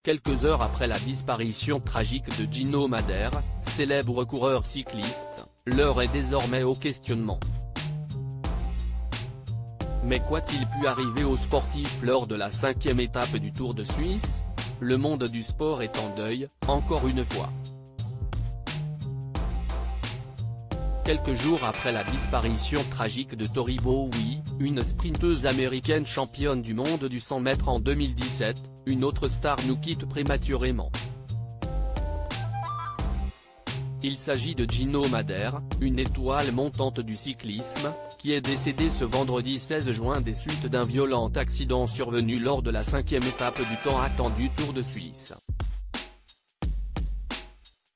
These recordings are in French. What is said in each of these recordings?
Quelques heures après la disparition tragique de Gino Madère, célèbre coureur cycliste, l'heure est désormais au questionnement. Mais qu'a-t-il pu arriver aux sportifs lors de la 5e étape du Tour de Suisse? Le monde du sport est en deuil, encore une fois. Quelques jours après la disparition tragique de Tori Bowie, une sprinteuse américaine championne du monde du 100 mètres en 2017, une autre star nous quitte prématurément. Il s'agit de Gino Madère, une étoile montante du cyclisme, qui est décédé ce vendredi 16 juin des suites d'un violent accident survenu lors de la 5e étape du tant attendu Tour de Suisse.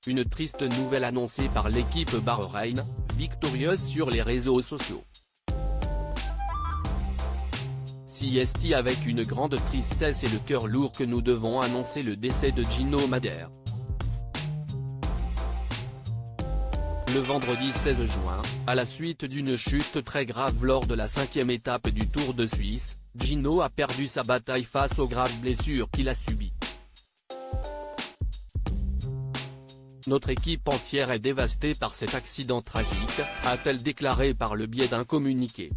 Une triste nouvelle annoncée par l'équipe Bahreïn, victorieuse sur les réseaux sociaux. C'est avec une grande tristesse et le cœur lourd que nous devons annoncer le décès de Gino Madère. Le vendredi 16 juin, à la suite d'une chute très grave lors de la 5e étape du Tour de Suisse, Gino a perdu sa bataille face aux graves blessures qu'il a subies. Notre équipe entière est dévastée par cet accident tragique, a-t-elle déclaré par le biais d'un communiqué.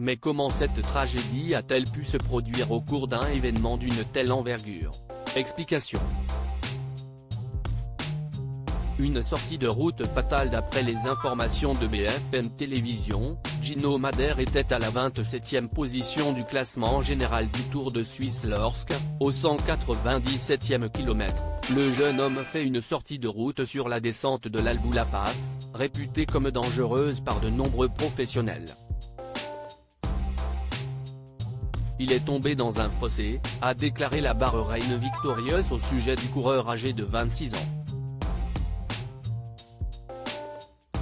Mais comment cette tragédie a-t-elle pu se produire au cours d'un événement d'une telle envergure? Explication. Une sortie de route fatale. D'après les informations de BFM Télévision, Gino Madère était à la 27e position du classement général du Tour de Suisse lorsque, au 197e kilomètre, le jeune homme fait une sortie de route sur la descente de l'Alboula Pass, réputée comme dangereuse par de nombreux professionnels. Il est tombé dans un fossé, a déclaré la Bahreïn victorieuse au sujet du coureur âgé de 26 ans.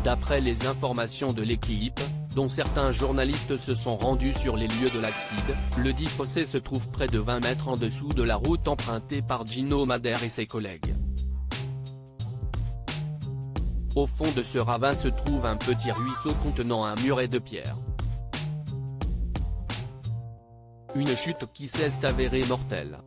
D'après les informations de l'équipe, dont certains journalistes se sont rendus sur les lieux de l'accident, le dit fossé se trouve près de 20 mètres en dessous de la route empruntée par Gino Madère et ses collègues. Au fond de ce ravin se trouve un petit ruisseau contenant un muret de pierre. Une chute qui s'est avérée mortelle.